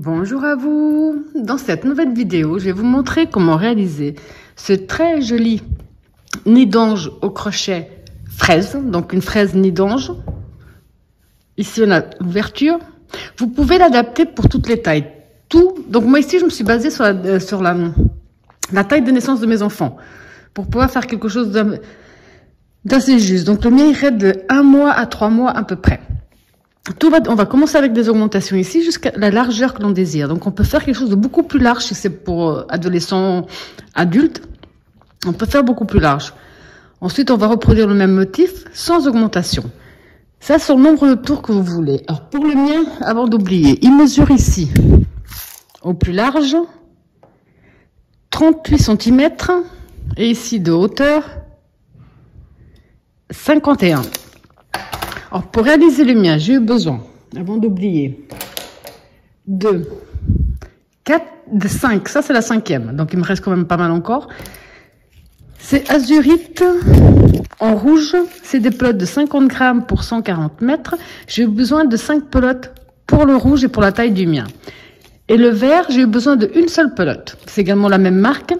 Bonjour à vous. Dans cette nouvelle vidéo, je vais vous montrer comment réaliser ce très joli nid d'ange au crochet fraise. Donc une fraise nid d'ange. Ici on a l'ouverture. Vous pouvez l'adapter pour toutes les tailles. Donc moi ici je me suis basée sur la taille de naissance de mes enfants pour pouvoir faire quelque chose d'assez juste. Donc le mien irait de 1 mois à 3 mois à peu près. On va commencer avec des augmentations ici jusqu'à la largeur que l'on désire. Donc on peut faire quelque chose de beaucoup plus large si c'est pour adolescents, adultes. On peut faire beaucoup plus large. Ensuite, on va reproduire le même motif sans augmentation. Ça, sur le nombre de tours que vous voulez. Alors pour le mien, avant d'oublier, il mesure ici au plus large 38 cm et ici de hauteur 51. Alors, pour réaliser le mien, j'ai eu besoin, avant d'oublier, de 5. Ça, c'est la 5e. Donc, il me reste quand même pas mal encore. C'est azurite en rouge. C'est des pelotes de 50 grammes pour 140 mètres. J'ai eu besoin de 5 pelotes pour le rouge et pour la taille du mien. Et le vert, j'ai eu besoin d'une seule pelote. C'est également la même marque.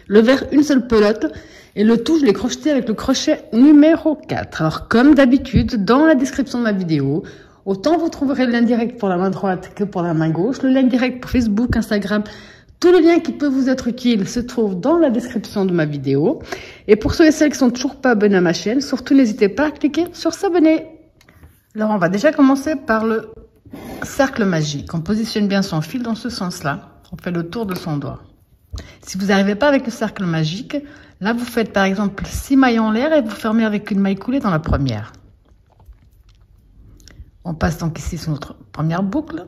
Le vert, une seule pelote. Et le tout, je l'ai crocheté avec le crochet numéro 4. Alors, comme d'habitude, dans la description de ma vidéo, autant vous trouverez le lien direct pour la main droite que pour la main gauche, le lien direct pour Facebook, Instagram, tous les liens qui peuvent vous être utiles se trouvent dans la description de ma vidéo. Et pour ceux et celles qui sont toujours pas abonnés à ma chaîne, surtout n'hésitez pas à cliquer sur s'abonner. Alors, on va déjà commencer par le cercle magique. On positionne bien son fil dans ce sens-là. On fait le tour de son doigt. Si vous n'arrivez pas avec le cercle magique, là, vous faites par exemple 6 mailles en l'air et vous fermez avec une maille coulée dans la première. On passe donc ici sur notre première boucle,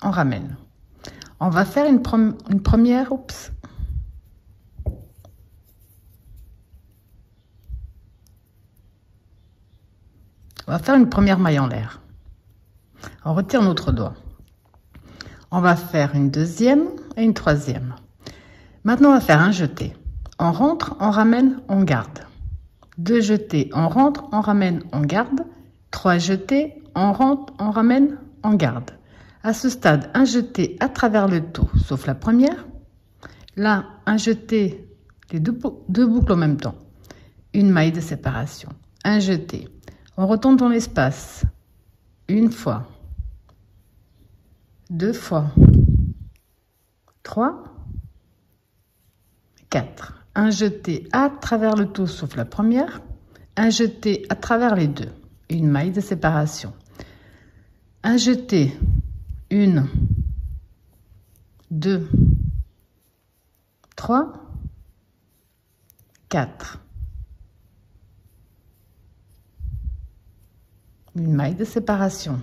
on ramène. On va faire une première, oups. On va faire une première maille en l'air. On retire notre doigt. On va faire une deuxième et une troisième. Maintenant, on va faire un jeté. On rentre, on ramène, on garde. 2 jetés, on rentre, on ramène, on garde. 3 jetés, on rentre, on ramène, on garde. À ce stade, un jeté à travers le tout, sauf la première. Là, un jeté, les deux boucles en même temps. Une maille de séparation. Un jeté. On retourne dans l'espace. Une fois. 2 fois. 3. 4. Un jeté à travers le tout sauf la première, un jeté à travers les deux, une maille de séparation. Un jeté, 1, 2, 3, 4. Une maille de séparation.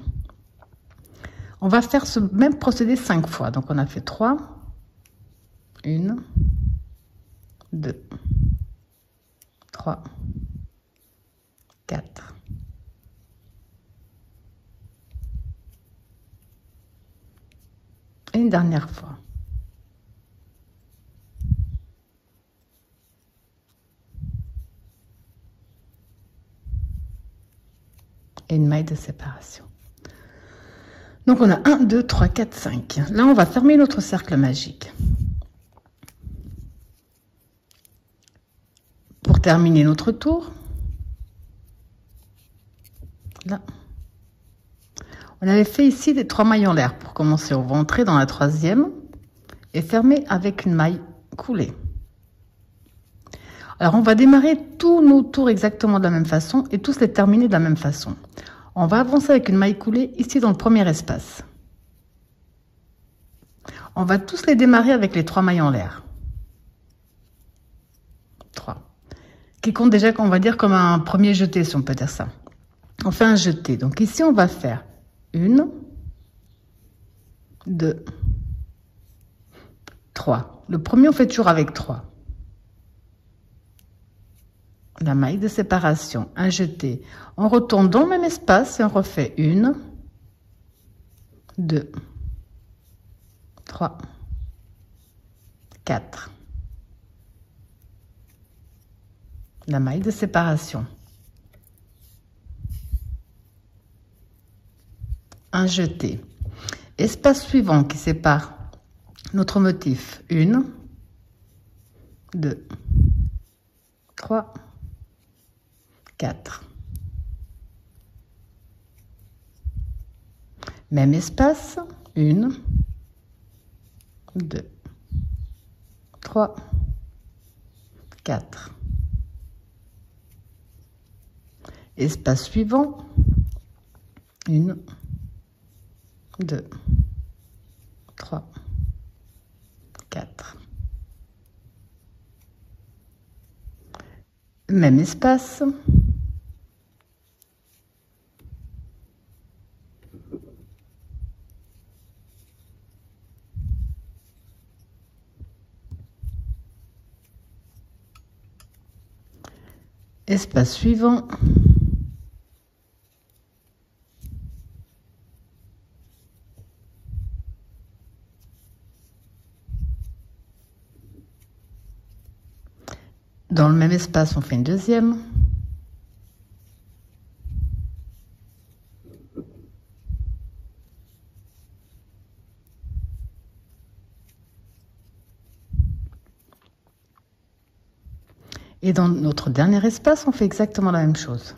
On va faire ce même procédé 5 fois. Donc on a fait 3, 1, 2, 3, 4. Et une dernière fois. Et une maille de séparation. Donc on a 1, 2, 3, 4, 5. Là, on va fermer notre cercle magique. Pour terminer notre tour, là, on avait fait ici des 3 mailles en l'air pour commencer. On va entrer dans la 3e et fermer avec une maille coulée. Alors, on va démarrer tous nos tours exactement de la même façon et tous les terminer de la même façon. On va avancer avec une maille coulée ici dans le premier espace. On va tous les démarrer avec les 3 mailles en l'air. 3. Qui compte déjà, qu'on va dire, comme un premier jeté, si on peut dire ça. On fait un jeté. Donc ici, on va faire 1, 2, 3. Le premier, on fait toujours avec 3. La maille de séparation, un jeté. On retourne dans le même espace et on refait 1, 2, 3, 4. La maille de séparation. Un jeté. Espace suivant qui sépare notre motif. 1, 2, 3, 4. Même espace. 1, 2, 3, 4. Espace suivant. 1, 2, 3, 4. Même espace. Espace suivant. Dans le même espace, on fait une deuxième. Et dans notre dernier espace, on fait exactement la même chose.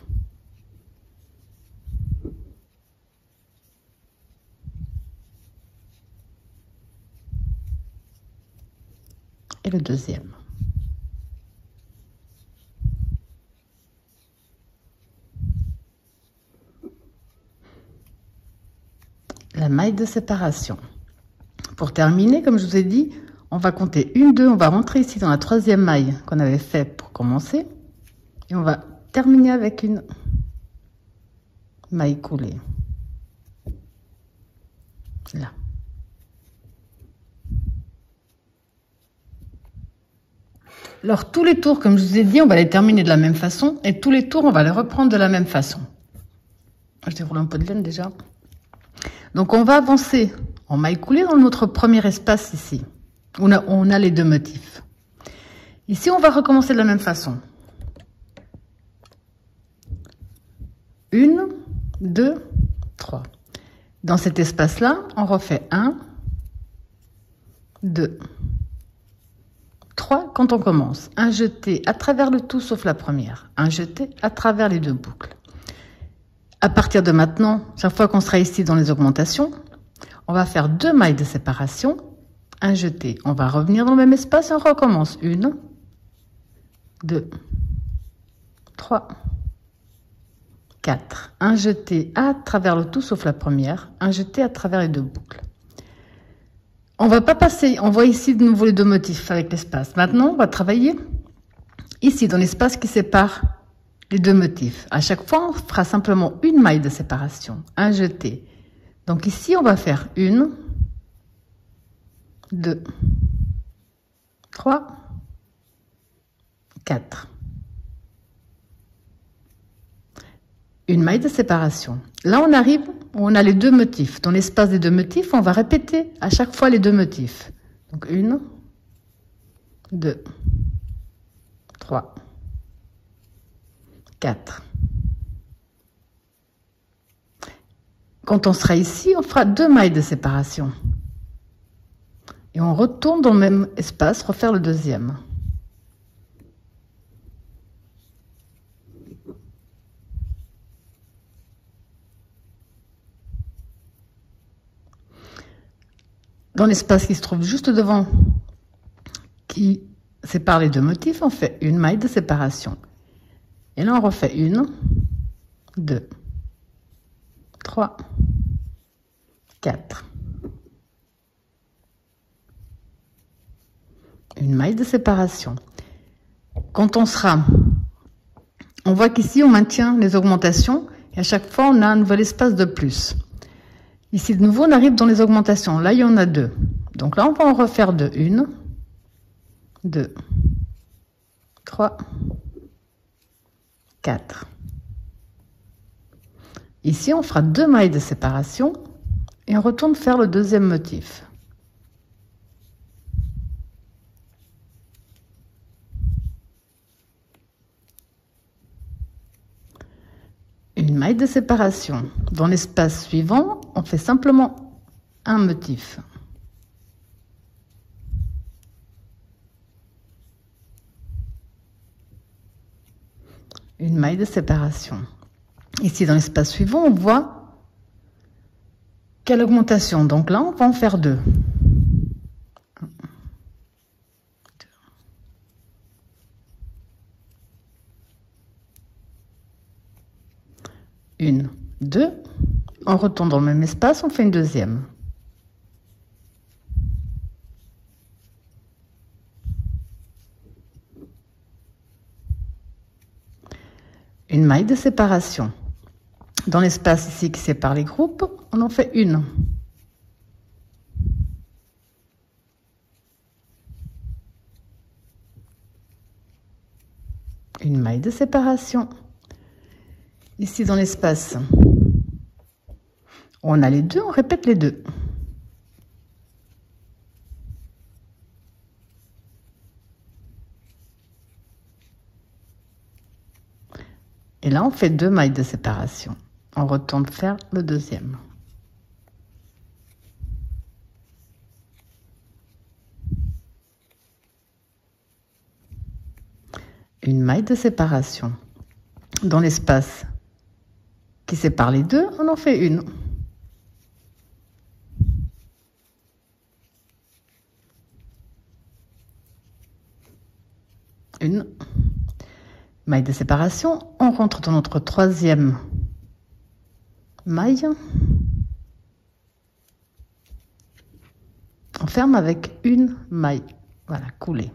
Et le deuxième. La maille de séparation. Pour terminer, comme je vous ai dit, on va compter 1, 2, on va rentrer ici dans la troisième maille qu'on avait fait pour commencer. Et on va terminer avec une maille coulée. Là. Alors tous les tours, comme je vous ai dit, on va les terminer de la même façon. Et tous les tours, on va les reprendre de la même façon. Je déroule un peu de laine déjà. Donc on va avancer en maille coulée dans notre premier espace ici. On a les deux motifs. Ici, on va recommencer de la même façon. 1, 2, 3. Dans cet espace-là, on refait 1, 2, 3 quand on commence. Un jeté à travers le tout sauf la première. Un jeté à travers les deux boucles. À partir de maintenant, chaque fois qu'on sera ici dans les augmentations, on va faire 2 mailles de séparation. Un jeté, on va revenir dans le même espace et on recommence. 1, 2, 3, 4. Un jeté à travers le tout sauf la première. Un jeté à travers les deux boucles. On va pas passer, on voit ici de nouveau les deux motifs avec l'espace. Maintenant, on va travailler ici dans l'espace qui sépare les deux motifs. À chaque fois, on fera simplement une maille de séparation. Un jeté. Donc ici, on va faire 1, 2, 3, 4. Une maille de séparation. Là, on arrive, on a les deux motifs. Dans l'espace des deux motifs, on va répéter à chaque fois les deux motifs. Donc 1, 2, 3, 4. Quand on sera ici, on fera 2 mailles de séparation. Et on retourne dans le même espace, refaire le deuxième. Dans l'espace qui se trouve juste devant, qui sépare les deux motifs, on fait une maille de séparation. Et là, on refait 1, 2, 3, 4. Une maille de séparation. Quand on sera, on voit qu'ici, on maintient les augmentations et à chaque fois, on a un nouvel espace de plus. Ici, de nouveau, on arrive dans les augmentations. Là, il y en a 2. Donc là, on va en refaire 2. 1, 2, 3, 4. Ici, on fera 2 mailles de séparation et on retourne faire le deuxième motif. Une maille de séparation. Dans l'espace suivant, on fait simplement un motif. Une maille de séparation. Ici, dans l'espace suivant, on voit quelle augmentation. Donc là, on va en faire 2. 1, 2. On retourne dans le même espace, on fait une deuxième. Une maille de séparation. Dans l'espace ici qui sépare les groupes, on en fait une. Une maille de séparation. Ici dans l'espace, on a les deux, on répète les deux. Et là, on fait 2 mailles de séparation. On retourne faire le deuxième. Une maille de séparation. Dans l'espace qui sépare les deux, on en fait une. Une maille de séparation, on rentre dans notre troisième maille. On ferme avec une maille. Voilà, coulée.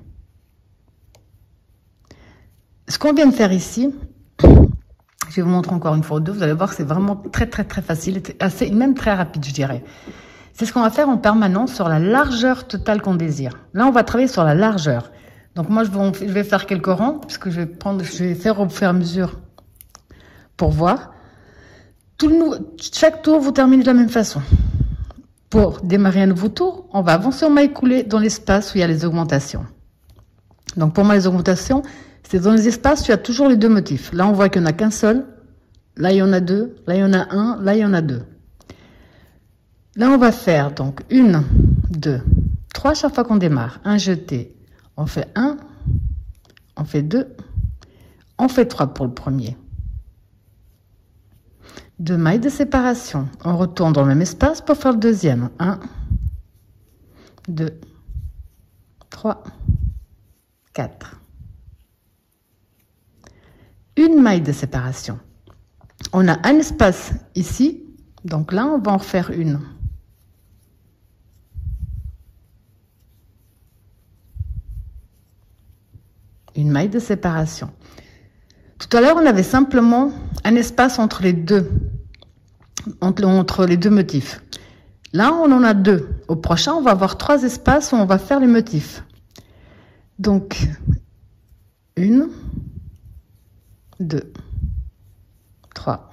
Ce qu'on vient de faire ici, je vais vous montrer encore une fois ou deux, vous allez voir que c'est vraiment très facile, assez, même très rapide, je dirais. C'est ce qu'on va faire en permanence sur la largeur totale qu'on désire. Là, on va travailler sur la largeur. Donc moi, je vais faire quelques rangs, puisque je vais faire au fur et à mesure pour voir. Chaque tour, vous terminez de la même façon. Pour démarrer un nouveau tour, on va avancer en maille coulée dans l'espace où il y a les augmentations. Donc pour moi, les augmentations, c'est dans les espaces où il y a toujours les deux motifs. Là, on voit qu'il n'y en a qu'un seul. Là, il y en a deux. Là, il y en a un. Là, il y en a deux. Là, on va faire donc 1, 2, 3 chaque fois qu'on démarre. Un jeté. On fait 1, on fait 2, on fait 3 pour le premier. 2 mailles de séparation. On retourne dans le même espace pour faire le deuxième. 1, 2, 3, 4. Une maille de séparation. On a un espace ici, donc là, on va en faire une. Une maille de séparation. Tout à l'heure, on avait simplement un espace entre les deux, entre les deux motifs. Là, on en a 2. Au prochain, on va avoir 3 espaces où on va faire les motifs. Donc, 1, 2, 3,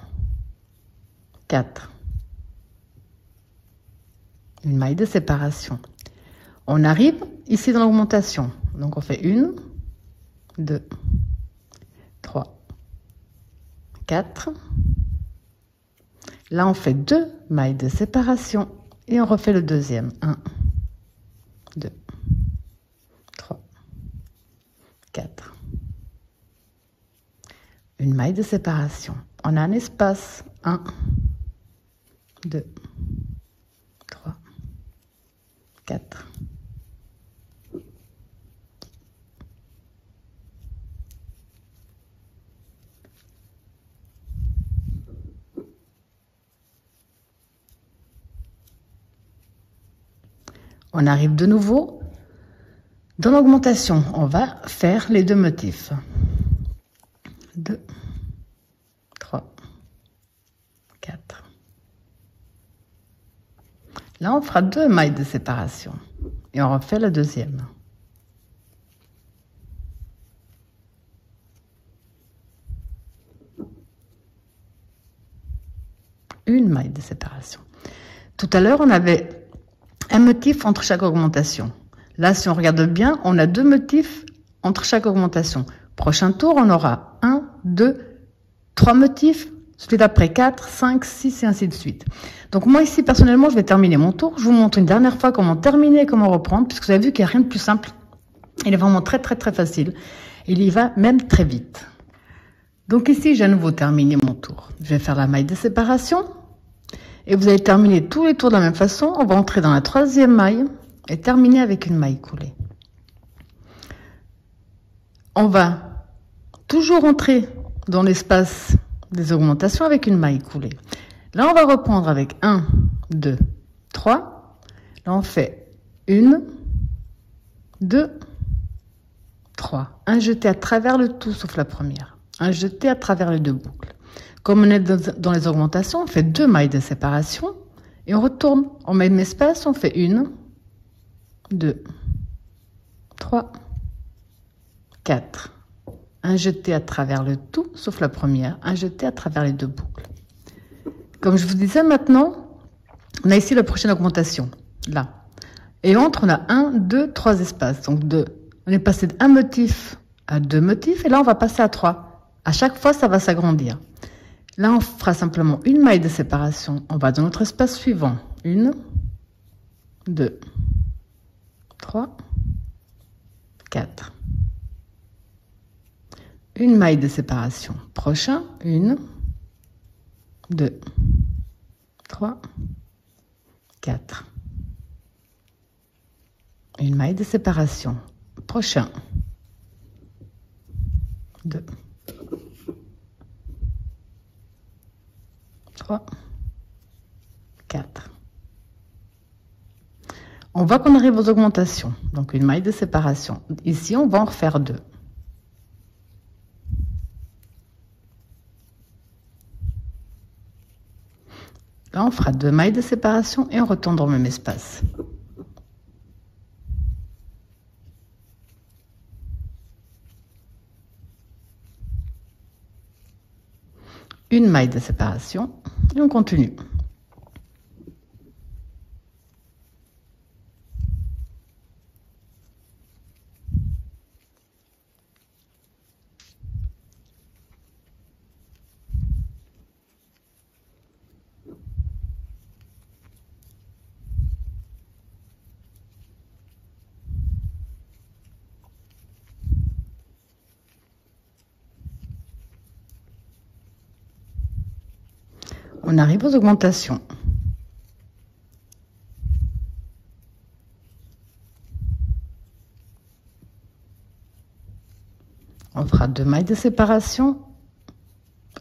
4. Une maille de séparation. On arrive ici dans l'augmentation. Donc, on fait 1, 2, 3, 4. Là, on fait 2 mailles de séparation et on refait le deuxième. 1, 2, 3, 4. Une maille de séparation. On a un espace. 1, 2, 3, 4. On arrive de nouveau dans l'augmentation. On va faire les 2 motifs. 2, 3, 4. Là, on fera 2 mailles de séparation. Et on refait la deuxième. Une maille de séparation. Tout à l'heure, on avait un motif entre chaque augmentation. Là, si on regarde bien, on a 2 motifs entre chaque augmentation. Prochain tour, on aura 1, 2, 3 motifs Celui d'après 4, 5, 6 et ainsi de suite. Donc moi ici, personnellement, je vais terminer mon tour. Je vous montre une dernière fois comment terminer et comment reprendre, puisque vous avez vu qu'il n'y a rien de plus simple. Il est vraiment très très très facile. Il y va même très vite. Donc ici, j'ai à nouveau terminé mon tour. Je vais faire la maille de séparation. Et vous allez terminer tous les tours de la même façon. On va entrer dans la troisième maille et terminer avec une maille coulée. On va toujours entrer dans l'espace des augmentations avec une maille coulée. Là, on va reprendre avec 1, 2, 3. Là, on fait 1, 2, 3. Un jeté à travers le tout, sauf la première. Un jeté à travers les deux boucles. Comme on est dans les augmentations, on fait 2 mailles de séparation et on retourne. On met le même espace, on fait 1, 2, 3, 4. Un jeté à travers le tout, sauf la première. Un jeté à travers les deux boucles. Comme je vous disais maintenant, on a ici la prochaine augmentation. Là. Et entre, on a 1, 2, 3 espaces. Donc 2. On est passé d'un motif à 2 motifs. Et là, on va passer à 3. À chaque fois, ça va s'agrandir. Là, on fera simplement une maille de séparation. On va dans notre espace suivant. 1, 2, 3, 4. Une maille de séparation. Prochain. 1, 2, 3, 4. Une maille de séparation. Prochain. 2, 3, 4. On voit qu'on arrive aux augmentations. Donc une maille de séparation. Ici, on va en refaire 2. Là, on fera 2 mailles de séparation et on retourne dans le même espace. Une maille de séparation et on continue. On arrive aux augmentations. On fera 2 mailles de séparation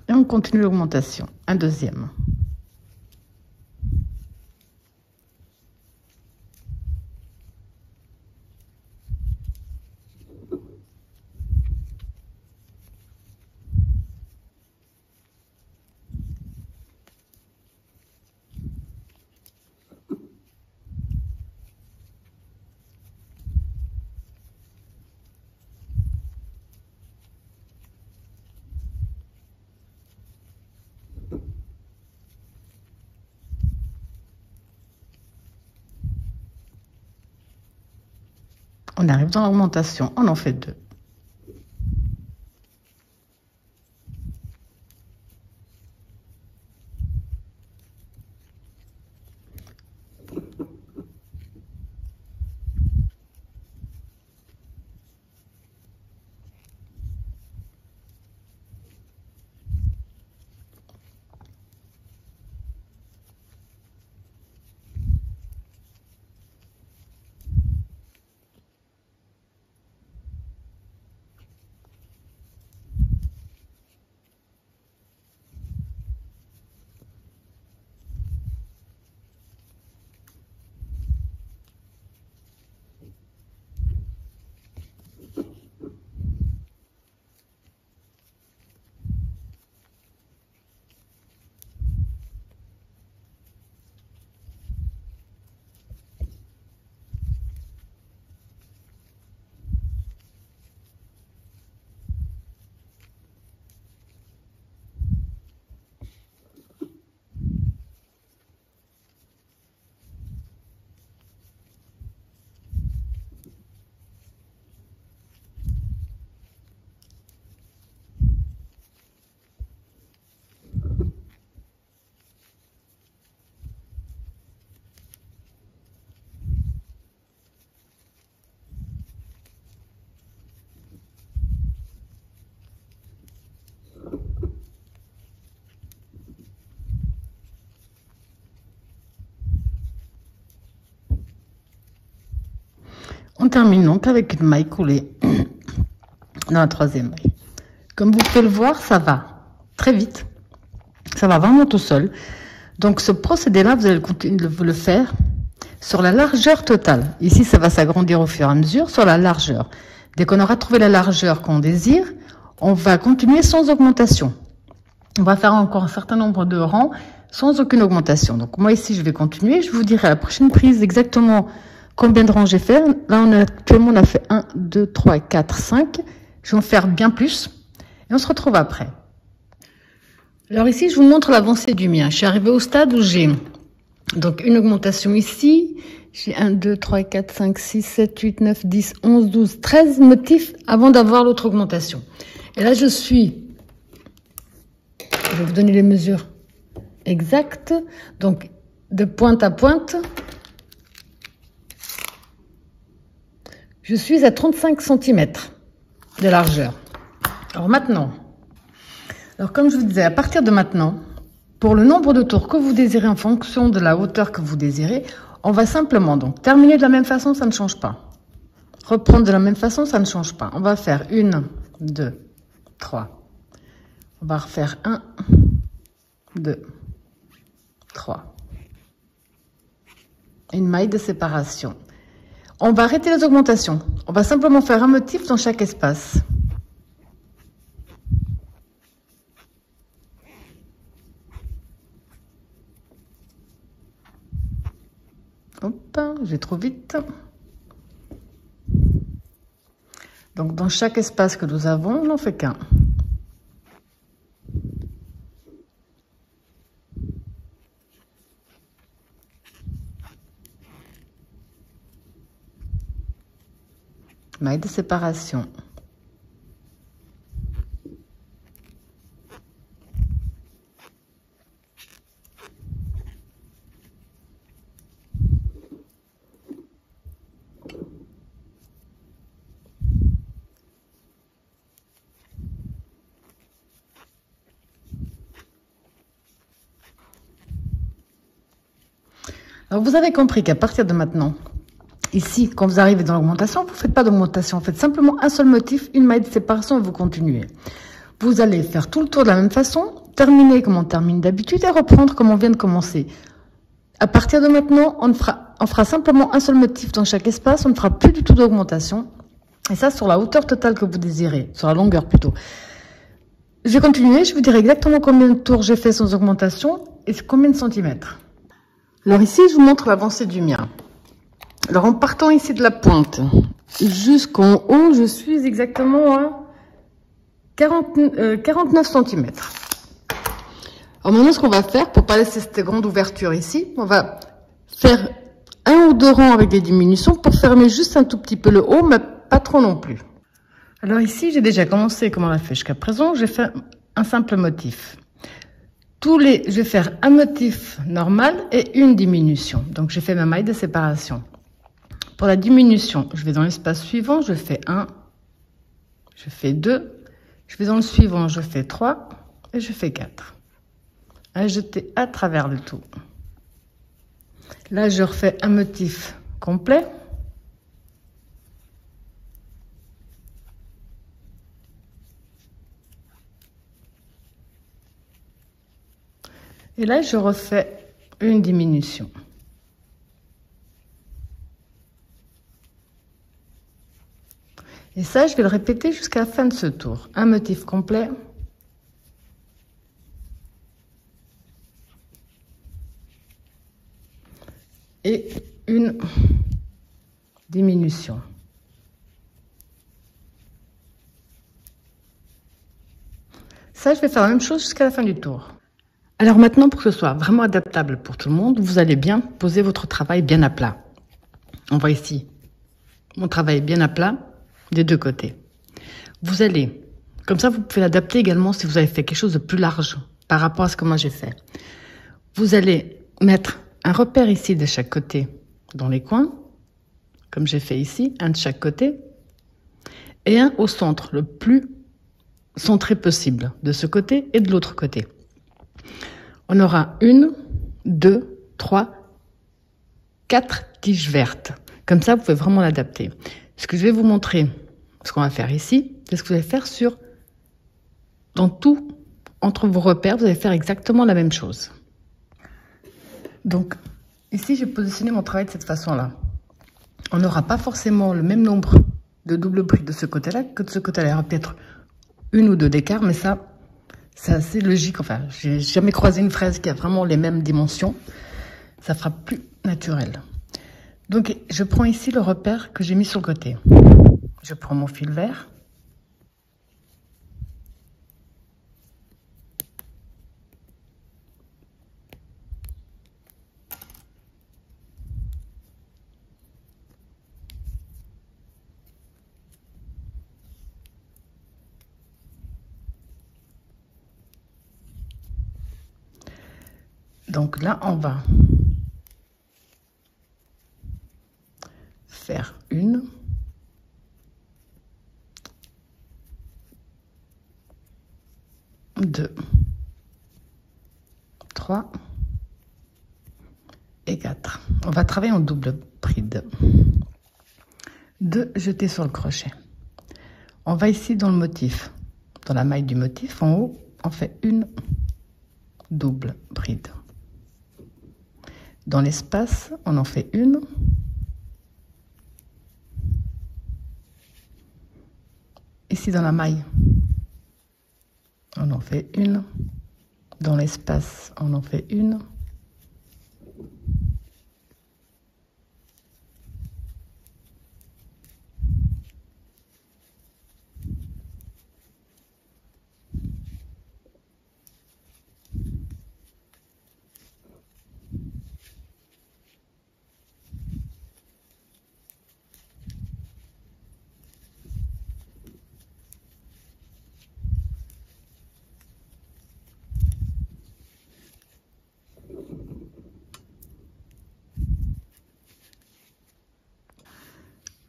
et on continue l'augmentation. Un deuxième. On arrive dans l'augmentation, on en fait 2. termine donc avec une maille coulée dans la troisième maille. Comme vous pouvez le voir, ça va très vite. Ça va vraiment tout seul. Donc ce procédé-là, vous allez continuer de le faire sur la largeur totale. Ici, ça va s'agrandir au fur et à mesure sur la largeur. Dès qu'on aura trouvé la largeur qu'on désire, on va continuer sans augmentation. On va faire encore un certain nombre de rangs sans aucune augmentation. Donc moi ici, je vais continuer. Je vous dirai à la prochaine prise exactement combien de rangs j'ai fait. Là, actuellement, on a fait 1, 2, 3, 4, 5. Je vais en faire bien plus. Et on se retrouve après. Alors ici, je vous montre l'avancée du mien. Je suis arrivée au stade où j'ai donc une augmentation ici. J'ai 1, 2, 3, 4, 5, 6, 7, 8, 9, 10, 11, 12, 13 motifs avant d'avoir l'autre augmentation. Et là, je vais vous donner les mesures exactes. Donc, de pointe à pointe, je suis à 35 cm de largeur. Alors maintenant, comme je vous disais, à partir de maintenant, pour le nombre de tours que vous désirez en fonction de la hauteur que vous désirez, on va simplement donc terminer de la même façon, ça ne change pas. Reprendre de la même façon, ça ne change pas. On va faire 1, 2, 3. On va refaire 1, 2, 3. Une maille de séparation. On va arrêter les augmentations. On va simplement faire un motif dans chaque espace. Hop, j'ai trop vite. Donc, dans chaque espace que nous avons, on n'en fait qu'un. Maille de séparation. Alors, vous avez compris qu'à partir de maintenant, ici, quand vous arrivez dans l'augmentation, vous ne faites pas d'augmentation. Vous faites simplement un seul motif, une maille de séparation et vous continuez. Vous allez faire tout le tour de la même façon, terminer comme on termine d'habitude et reprendre comme on vient de commencer. À partir de maintenant, on fera simplement un seul motif dans chaque espace. On ne fera plus du tout d'augmentation. Et ça, sur la hauteur totale que vous désirez, sur la longueur plutôt. Je vais continuer. Je vous dirai exactement combien de tours j'ai fait sans augmentation et combien de centimètres. Alors ici, je vous montre l'avancée du mien. Alors, en partant ici de la pointe jusqu'en haut, je suis exactement à 49 cm. Alors maintenant, ce qu'on va faire, pour pas laisser cette grande ouverture ici, on va faire un ou deux rangs avec des diminutions pour fermer juste un tout petit peu le haut, mais pas trop non plus. Alors ici, j'ai déjà commencé comme on l'a fait jusqu'à présent. J'ai fait un simple motif. Je vais faire un motif normal et une diminution. Donc, j'ai fait ma maille de séparation. Pour la diminution, je vais dans l'espace suivant, je fais 1, je fais 2, je vais dans le suivant, je fais 3 et je fais 4. À jeter à travers le tout. Là, je refais un motif complet. Et là, je refais une diminution. Et ça, je vais le répéter jusqu'à la fin de ce tour. Un motif complet. Et une diminution. Ça, je vais faire la même chose jusqu'à la fin du tour. Alors maintenant, pour que ce soit vraiment adaptable pour tout le monde, vous allez bien poser votre travail bien à plat. On voit ici mon travail bien à plat des deux côtés. Vous allez, comme ça, vous pouvez l'adapter également si vous avez fait quelque chose de plus large par rapport à ce que moi j'ai fait. Vous allez mettre un repère ici de chaque côté dans les coins, comme j'ai fait ici, un de chaque côté, et un au centre, le plus centré possible, de ce côté et de l'autre côté. On aura 1, 2, 3, 4 tiges vertes. Comme ça, vous pouvez vraiment l'adapter. Ce que je vais vous montrer, ce qu'on va faire ici, c'est ce que vous allez faire dans tout, entre vos repères, vous allez faire exactement la même chose. Donc, ici, j'ai positionné mon travail de cette façon-là. On n'aura pas forcément le même nombre de doubles brides de ce côté-là que de ce côté-là. Il y aura peut-être une ou deux d'écart, mais ça, c'est assez logique. Enfin, j'ai jamais croisé une fraise qui a vraiment les mêmes dimensions. Ça fera plus naturel. Donc, je prends ici le repère que j'ai mis sur le côté. Je prends mon fil vert. Donc là, on va faire 1, 2, 3 et 4. On va travailler en double bride. 2 jetés sur le crochet. On va ici dans le motif, dans la maille du motif, en haut, on fait une double bride. Dans l'espace, on en fait une. Ici dans la maille, on en fait une. Dans l'espace, on en fait une.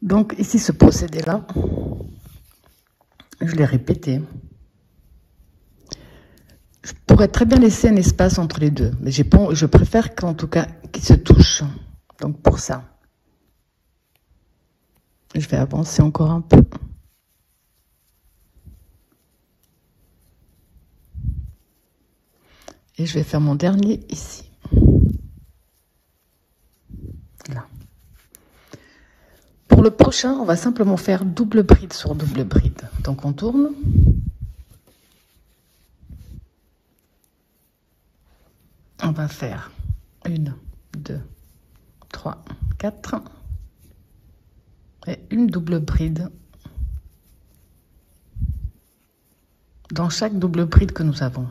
Donc ici, ce procédé-là, je l'ai répété. Je pourrais très bien laisser un espace entre les deux, mais je préfère qu'en tout cas, qu'ils se touchent. Donc pour ça, je vais avancer encore un peu. Et je vais faire mon dernier ici. Là. Pour le prochain, on va simplement faire double bride sur double bride. Donc on tourne. On va faire 1, 2, 3, 4 et une double bride dans chaque double bride que nous avons.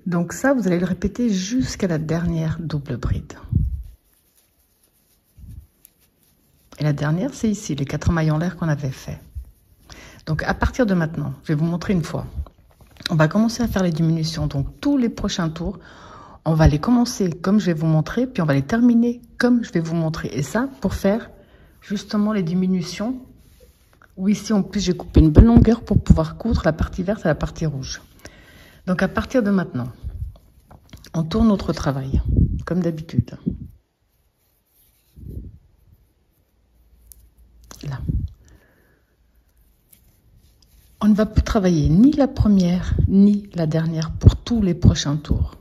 Donc ça, vous allez le répéter jusqu'à la dernière double bride. Et la dernière, c'est ici, les 4 mailles en l'air qu'on avait fait. Donc à partir de maintenant, je vais vous montrer une fois. On va commencer à faire les diminutions. Donc tous les prochains tours, on va les commencer comme je vais vous montrer, puis on va les terminer comme je vais vous montrer. Et ça, pour faire justement les diminutions, où ici en plus j'ai coupé une bonne longueur pour pouvoir coudre la partie verte à la partie rouge. Donc à partir de maintenant, on tourne notre travail, comme d'habitude. Là. On ne va plus travailler ni la première, ni la dernière pour tous les prochains tours.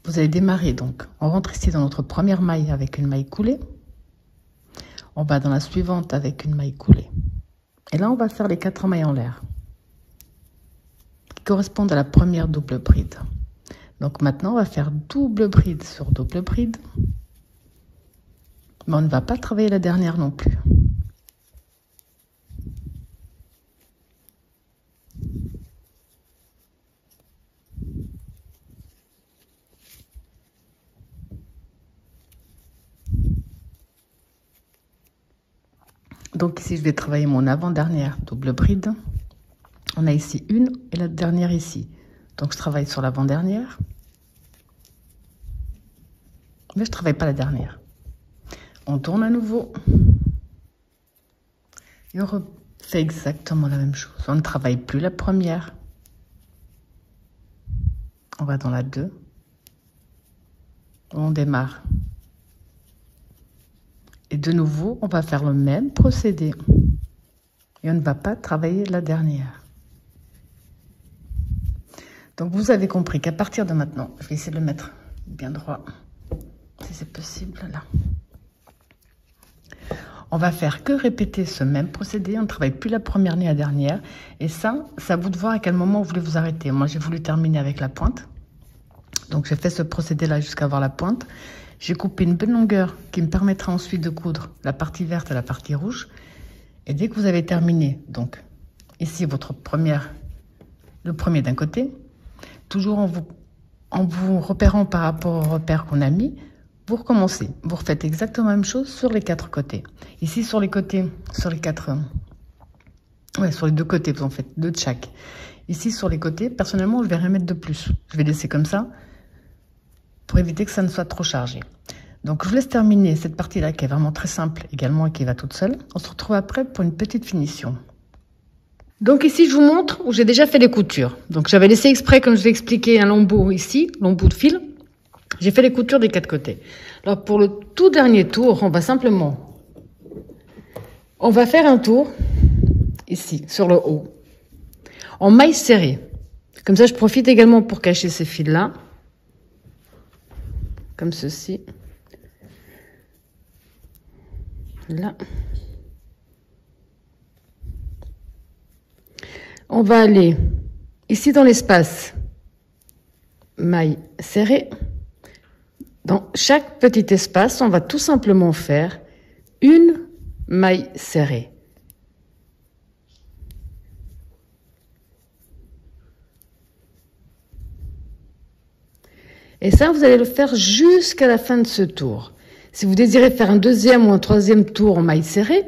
Vous allez démarrer donc, on rentre ici dans notre première maille avec une maille coulée. On va dans la suivante avec une maille coulée. Et là, on va faire les 4 mailles en l'air, qui correspondent à la première double bride. Donc maintenant, on va faire double bride sur double bride. Mais on ne va pas travailler la dernière non plus. Donc ici, je vais travailler mon avant-dernière double bride. On a ici une et la dernière ici. Donc je travaille sur l'avant-dernière. Mais je ne travaille pas la dernière. On tourne à nouveau. Et on refait exactement la même chose. On ne travaille plus la première. On va dans la 2. On démarre. Et de nouveau, on va faire le même procédé. Et on ne va pas travailler la dernière. Donc vous avez compris qu'à partir de maintenant, je vais essayer de le mettre bien droit, si c'est possible, là. On va faire que répéter ce même procédé. On ne travaille plus la première ni la dernière. Et ça, c'est à vous de voir à quel moment vous voulez vous arrêter. Moi, j'ai voulu terminer avec la pointe. Donc j'ai fait ce procédé-là jusqu'à avoir la pointe. J'ai coupé une bonne longueur qui me permettra ensuite de coudre la partie verte et la partie rouge. Et dès que vous avez terminé, donc ici le premier d'un côté, toujours en vous repérant par rapport au repère qu'on a mis, vous recommencez. Vous refaites exactement la même chose sur les 4 côtés. Ici sur les côtés, sur les 2 côtés, vous en faites 2 de chaque. Ici sur les côtés, personnellement, je vais rien mettre de plus. Je vais laisser comme ça pour éviter que ça ne soit trop chargé. Donc je vous laisse terminer cette partie-là qui est vraiment très simple également et qui va toute seule. On se retrouve après pour une petite finition. Donc ici, je vous montre où j'ai déjà fait les coutures. Donc j'avais laissé exprès, comme je vous ai expliqué, un lambeau ici, lambeau de fil. J'ai fait les coutures des 4 côtés. Alors pour le tout dernier tour, on va faire un tour ici, sur le haut, en maille serrée. Comme ça, je profite également pour cacher ces fils-là. Comme ceci. Là. On va aller ici dans l'espace maille serrée. Dans chaque petit espace, on va tout simplement faire une maille serrée. Et ça, vous allez le faire jusqu'à la fin de ce tour. Si vous désirez faire un deuxième ou un troisième tour en maille serrée,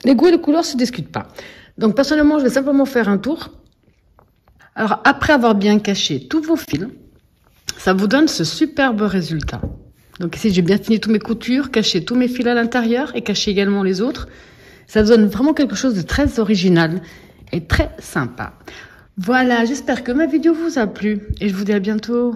les goûts et les couleurs ne se discutent pas. Donc, personnellement, je vais simplement faire un tour. Alors, après avoir bien caché tous vos fils, ça vous donne ce superbe résultat. Donc ici, j'ai bien fini toutes mes coutures, caché tous mes fils à l'intérieur et caché également les autres. Ça donne vraiment quelque chose de très original et très sympa. Voilà, j'espère que ma vidéo vous a plu et je vous dis à bientôt.